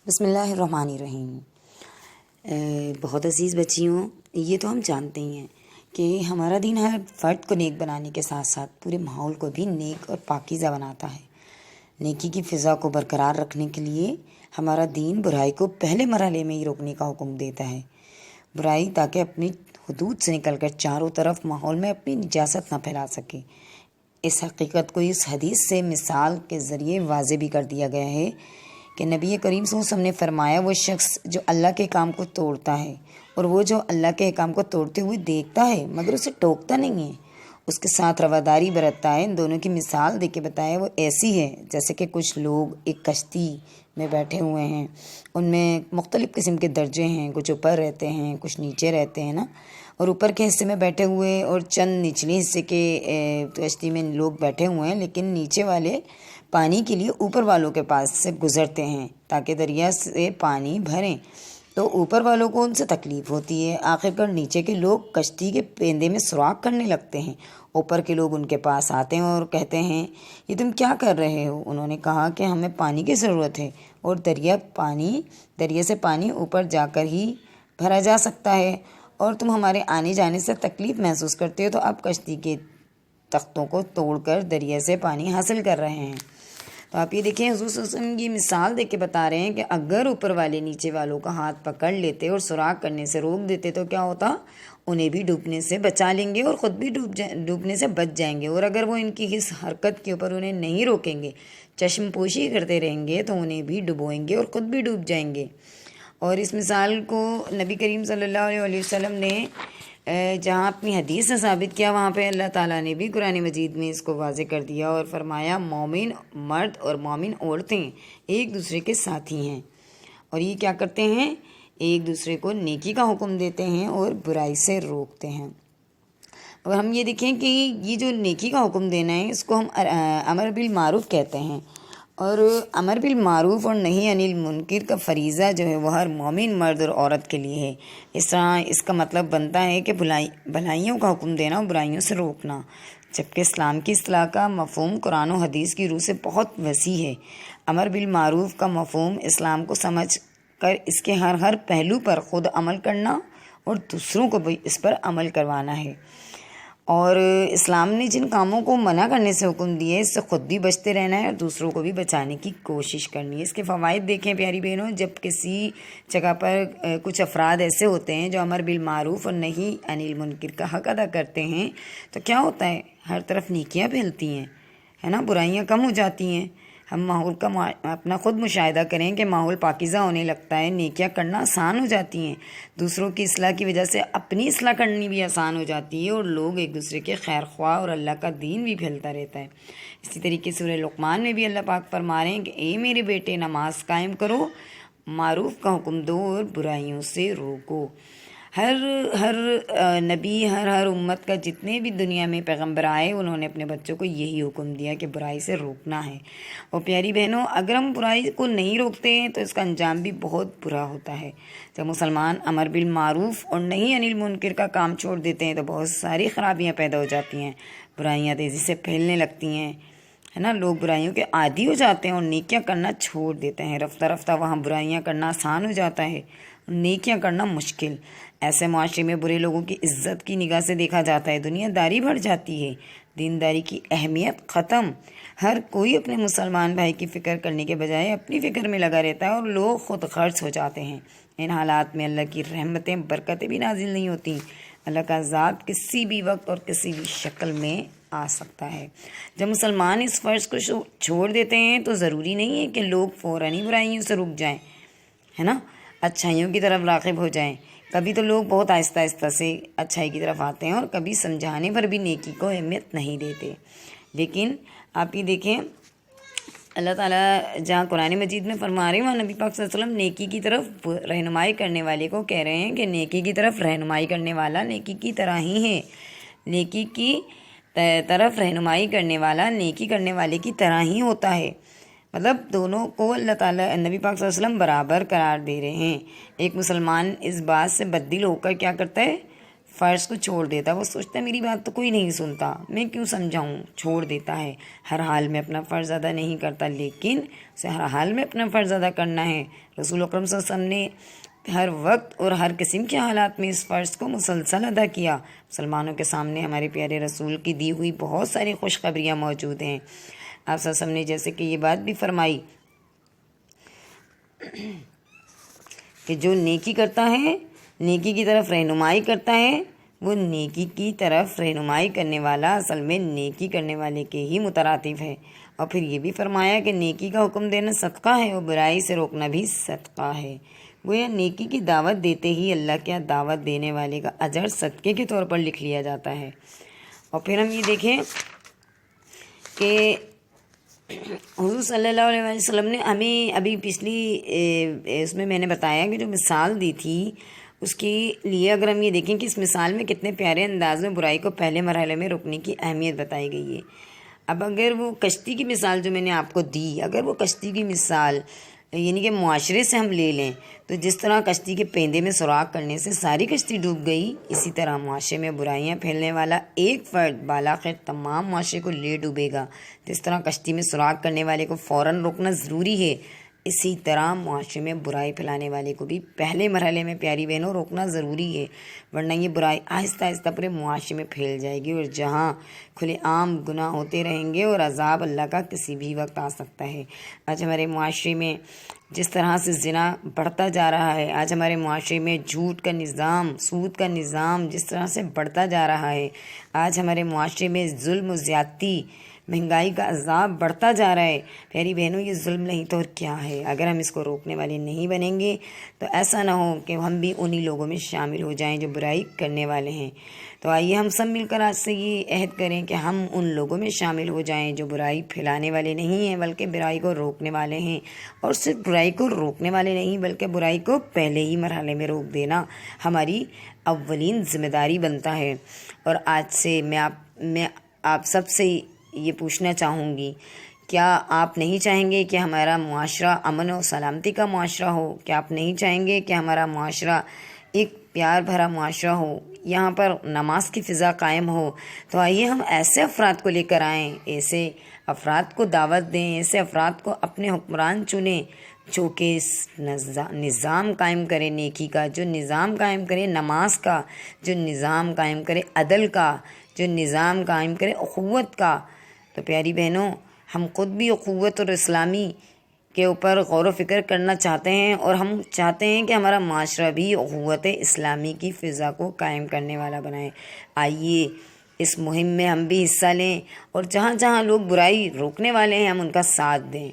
بسم اللہ الرحمن الرحیم۔ بہت عزیز بچیوں، یہ تو ہم جانتے ہی ہیں کہ ہمارا دین ہر فرد کو نیک بنانے کے ساتھ ساتھ پورے ماحول کو بھی نیک اور پاکیزہ بناتا ہے۔ نیکی کی فضا کو برقرار رکھنے کے لیے ہمارا دین برائی کو پہلے مرحلے میں ہی روکنے کا حکم دیتا ہے۔ برائی تاکہ اپنی حدود سے نکل کر چاروں طرف ماحول میں اپنی نجاست نہ پھیلا سکے۔ اس حقیقت کو اس حدیث سے مثال کے ذریعے واضح بھی کر دیا گیا ہے کہ نبی کریم صلی اللہ علیہ وسلم نے فرمایا، وہ شخص جو اللہ کے کام کو توڑتا ہے اور وہ جو اللہ کے کام کو توڑتے ہوئے دیکھتا ہے مگر اسے ٹوکتا نہیں ہے، اس کے ساتھ رواداری برتتا ہے۔ ان دونوں کی مثال دے کے بتایا وہ ایسی ہے جیسے کہ کچھ لوگ ایک کشتی میں بیٹھے ہوئے ہیں، ان میں مختلف قسم کے درجے ہیں، کچھ اوپر رہتے ہیں کچھ نیچے رہتے ہیں نا، اور اوپر کے حصے میں بیٹھے ہوئے اور چند نچلے حصے کے کشتی میں لوگ بیٹھے ہوئے ہیں، لیکن نیچے والے پانی کے لیے اوپر والوں کے پاس سے گزرتے ہیں تاکہ دریا سے پانی بھریں، تو اوپر والوں کو ان سے تکلیف ہوتی ہے۔ آخر کار نیچے کے لوگ کشتی کے پیندے میں سوراخ کرنے لگتے ہیں، اوپر کے لوگ ان کے پاس آتے ہیں اور کہتے ہیں، یہ تم کیا کر رہے ہو؟ انہوں نے کہا کہ ہمیں پانی کی ضرورت ہے اور دریا سے پانی اوپر جا کر ہی بھرا جا سکتا ہے، اور تم ہمارے آنے جانے سے تکلیف محسوس کرتے ہو تو اب کشتی کے تختوں کو توڑ کر دریا سے پانی حاصل کر رہے ہیں۔ تو آپ یہ دیکھیں، حضور صلی اللہ علیہ وسلم یہ مثال دے کے بتا رہے ہیں کہ اگر اوپر والے نیچے والوں کا ہاتھ پکڑ لیتے اور سوراخ کرنے سے روک دیتے تو کیا ہوتا؟ انہیں بھی ڈوبنے سے بچا لیں گے اور خود بھی ڈوبنے سے بچ جائیں گے، اور اگر وہ ان کی اس حرکت کے اوپر انہیں نہیں روکیں گے، چشم پوشی کرتے رہیں گے تو انہیں بھی ڈبوئیں گے اور خود بھی ڈوب جائیں گے۔ اور اس مثال کو نبی کریم صلی اللہ علیہ وسلم نے جہاں اپنی حدیث سے ثابت کیا، وہاں پہ اللہ تعالیٰ نے بھی قرآن مجید میں اس کو واضح کر دیا اور فرمایا، مومن مرد اور مومن عورتیں ایک دوسرے کے ساتھی ہیں، اور یہ کیا کرتے ہیں؟ ایک دوسرے کو نیکی کا حکم دیتے ہیں اور برائی سے روکتے ہیں۔ اور ہم یہ دیکھیں کہ یہ جو نیکی کا حکم دینا ہے، اس کو ہم امر بالمعروف کہتے ہیں، اور امر بالمعروف اور نہی عن المنکر کا فریضہ جو ہے وہ ہر مومن مرد اور عورت کے لیے ہے۔ اس طرح اس کا مطلب بنتا ہے کہ بھلائیوں کا حکم دینا اور برائیوں سے روکنا، جبکہ اسلام کی اصطلاح کا مفہوم قرآن و حدیث کی روح سے بہت وسیع ہے۔ امر بالمعروف کا مفہوم اسلام کو سمجھ کر اس کے ہر پہلو پر خود عمل کرنا اور دوسروں کو بھی اس پر عمل کروانا ہے، اور اسلام نے جن کاموں کو منع کرنے سے حکم دیے اس سے خود بھی بچتے رہنا ہے اور دوسروں کو بھی بچانے کی کوشش کرنی ہے۔ اس کے فوائد دیکھیں پیاری بہنوں، جب کسی جگہ پر کچھ افراد ایسے ہوتے ہیں جو امر بالمعروف اور نہی عن المنکر کا حق ادا کرتے ہیں تو کیا ہوتا ہے؟ ہر طرف نیکیاں پھیلتی ہیں، ہے نا، برائیاں کم ہو جاتی ہیں۔ ہم ماحول کا اپنا خود مشاہدہ کریں کہ ماحول پاکیزہ ہونے لگتا ہے، نیکیاں کرنا آسان ہو جاتی ہیں، دوسروں کی اصلاح کی وجہ سے اپنی اصلاح کرنی بھی آسان ہو جاتی ہے، اور لوگ ایک دوسرے کے خیر خواہ اور اللہ کا دین بھی پھیلتا رہتا ہے۔ اسی طریقے سے سورہ لقمان میں بھی اللہ پاک فرما رہے ہیں کہ اے میرے بیٹے، نماز قائم کرو، معروف کا حکم دو اور برائیوں سے روکو۔ ہر نبی، ہر امت کا جتنے بھی دنیا میں پیغمبر آئے، انہوں نے اپنے بچوں کو یہی حکم دیا کہ برائی سے روکنا ہے۔ اور پیاری بہنوں، اگر ہم برائی کو نہیں روکتے ہیں تو اس کا انجام بھی بہت برا ہوتا ہے۔ جب مسلمان امر بالمعروف اور نہی عن المنکر کا کام چھوڑ دیتے ہیں تو بہت ساری خرابیاں پیدا ہو جاتی ہیں، برائیاں تیزی سے پھیلنے لگتی ہیں، ہے نا، لوگ برائیوں کے عادی ہو جاتے ہیں اور نیکیاں کرنا چھوڑ دیتے ہیں۔ رفتہ رفتہ وہاں برائیاں کرنا آسان ہو جاتا ہے، نیکیاں کرنا مشکل۔ ایسے معاشرے میں برے لوگوں کی عزت کی نگاہ سے دیکھا جاتا ہے، دنیا داری بڑھ جاتی ہے، دینداری کی اہمیت ختم۔ ہر کوئی اپنے مسلمان بھائی کی فکر کرنے کے بجائے اپنی فکر میں لگا رہتا ہے اور لوگ خود غرض ہو جاتے ہیں۔ ان حالات میں اللہ کی رحمتیں، برکتیں بھی نازل نہیں ہوتی۔ اللہ کا عذاب کسی بھی وقت اور کسی بھی شکل میں آ سکتا ہے۔ جب مسلمان اس فرض کو چھوڑ دیتے ہیں تو ضروری نہیں ہے کہ لوگ فوراً ہی برائیوں سے رک جائیں، ہے نا، اچھائیوں کی طرف راغب ہو جائیں۔ کبھی تو لوگ بہت آہستہ آہستہ سے اچھائی کی طرف آتے ہیں اور کبھی سمجھانے پر بھی نیکی کو اہمیت نہیں دیتے۔ لیکن آپ یہ دیکھیں، اللہ تعالیٰ جہاں قرآن مجید میں فرما رہے ہیں وہاں نبی پاک صلی اللہ علیہ وسلم نیکی کی طرف رہنمائی کرنے والے کو کہہ رہے ہیں کہ نیکی کی طرف رہنمائی کرنے والا نیکی کی طرح ہی ہے، نیکی کی طرف رہنمائی کرنے والا نیکی کرنے والے کی طرح ہی ہوتا ہے۔ مطلب دونوں کو اللہ تعالیٰ، نبی پاک صلی اللہ علیہ وسلم برابر قرار دے رہے ہیں۔ ایک مسلمان اس بات سے بددل ہو کر کیا کرتا ہے؟ فرض کو چھوڑ دیتا ہے، وہ سوچتا ہے میری بات تو کوئی نہیں سنتا، میں کیوں سمجھاؤں، چھوڑ دیتا ہے، ہر حال میں اپنا فرض ادا نہیں کرتا، لیکن اسے ہر حال میں اپنا فرض ادا کرنا ہے۔ رسول اکرم صلی اللہ علیہ وسلم نے ہر وقت اور ہر قسم کے حالات میں اس فرض کو مسلسل ادا کیا۔ مسلمانوں کے سامنے ہمارے پیارے رسول کی دی ہوئی بہت ساری خوشخبریاں موجود ہیں۔ آپ صلی اللہ علیہ وسلم نے جیسے کہ یہ بات بھی فرمائی کہ جو نیکی کرتا ہے، نیکی کی طرف رہنمائی کرتا ہے، وہ نیکی کی طرف رہنمائی کرنے والا اصل میں نیکی کرنے والے کے ہی مترادف ہے۔ اور پھر یہ بھی فرمایا کہ نیکی کا حکم دینا صدقہ ہے اور برائی سے روکنا بھی صدقہ ہے۔ گویا نیکی کی دعوت دیتے ہی اللہ کے دعوت دینے والے کا اجر صدقے کے طور پر لکھ لیا جاتا ہے۔ اور پھر ہم یہ دیکھیں کہ حضور صلی اللہ علیہ وسلم نے ہمیں ابھی پچھلی اس میں نے بتایا کہ جو مثال دی تھی اس کے لیے اگر ہم یہ دیکھیں کہ اس مثال میں کتنے پیارے انداز میں برائی کو پہلے مرحلے میں روکنے کی اہمیت بتائی گئی ہے۔ اب اگر وہ کشتی کی مثال جو میں نے آپ کو دی، اگر وہ کشتی کی مثال یعنی کہ معاشرے سے ہم لے لیں تو جس طرح کشتی کے پیندے میں سوراخ کرنے سے ساری کشتی ڈوب گئی، اسی طرح معاشرے میں برائیاں پھیلنے والا ایک فرد بالآخر تمام معاشرے کو لے ڈوبے گا۔ جس طرح کشتی میں سوراخ کرنے والے کو فوراً روکنا ضروری ہے، اسی طرح معاشرے میں برائی پھیلانے والے کو بھی پہلے مرحلے میں پیاری بہنوں روکنا ضروری ہے، ورنہ یہ برائی آہستہ آہستہ پورے معاشرے میں پھیل جائے گی اور جہاں کھلے عام گناہ ہوتے رہیں گے اور عذاب اللہ کا کسی بھی وقت آ سکتا ہے۔ آج ہمارے معاشرے میں جس طرح سے زنا بڑھتا جا رہا ہے، آج ہمارے معاشرے میں جھوٹ کا نظام، سود کا نظام جس طرح سے بڑھتا جا رہا ہے، آج ہمارے معاشرے میں ظلم و زیادتی، مہنگائی کا عذاب بڑھتا جا رہا ہے۔ پیاری بہنوں، یہ ظلم نہیں تو اور کیا ہے؟ اگر ہم اس کو روکنے والے نہیں بنیں گے تو ایسا نہ ہو کہ ہم بھی انہی لوگوں میں شامل ہو جائیں جو برائی کرنے والے ہیں۔ تو آئیے ہم سب مل کر آج سے یہ عہد کریں کہ ہم ان لوگوں میں شامل ہو جائیں جو برائی پھیلانے والے نہیں ہیں بلکہ برائی کو روکنے والے ہیں، اور صرف برائی کو روکنے والے نہیں بلکہ برائی کو پہلے ہی مرحلے میں روک دینا ہماری اولین ذمہ داری بنتا ہے۔ اور آج سے میں آپ سب سے یہ پوچھنا چاہوں گی، کیا آپ نہیں چاہیں گے کہ ہمارا معاشرہ امن و سلامتی کا معاشرہ ہو؟ کیا آپ نہیں چاہیں گے کہ ہمارا معاشرہ ایک پیار بھرا معاشرہ ہو، یہاں پر نماز کی فضا قائم ہو؟ تو آئیے ہم ایسے افراد کو لے کر آئیں، ایسے افراد کو دعوت دیں، ایسے افراد کو اپنے حکمران چنیں جو کہ اس نظام قائم کرے نیکی کا، جو نظام قائم کرے نماز کا، جو نظام قائم کرے عدل کا، جو نظام قائم کرے اخوت کا۔ تو پیاری بہنوں، ہم خود بھی اخوت اور اسلامی کے اوپر غور و فکر کرنا چاہتے ہیں، اور ہم چاہتے ہیں کہ ہمارا معاشرہ بھی اخوت اسلامی کی فضا کو قائم کرنے والا بنائے۔ آئیے اس مہم میں ہم بھی حصہ لیں اور جہاں جہاں لوگ برائی روکنے والے ہیں ہم ان کا ساتھ دیں۔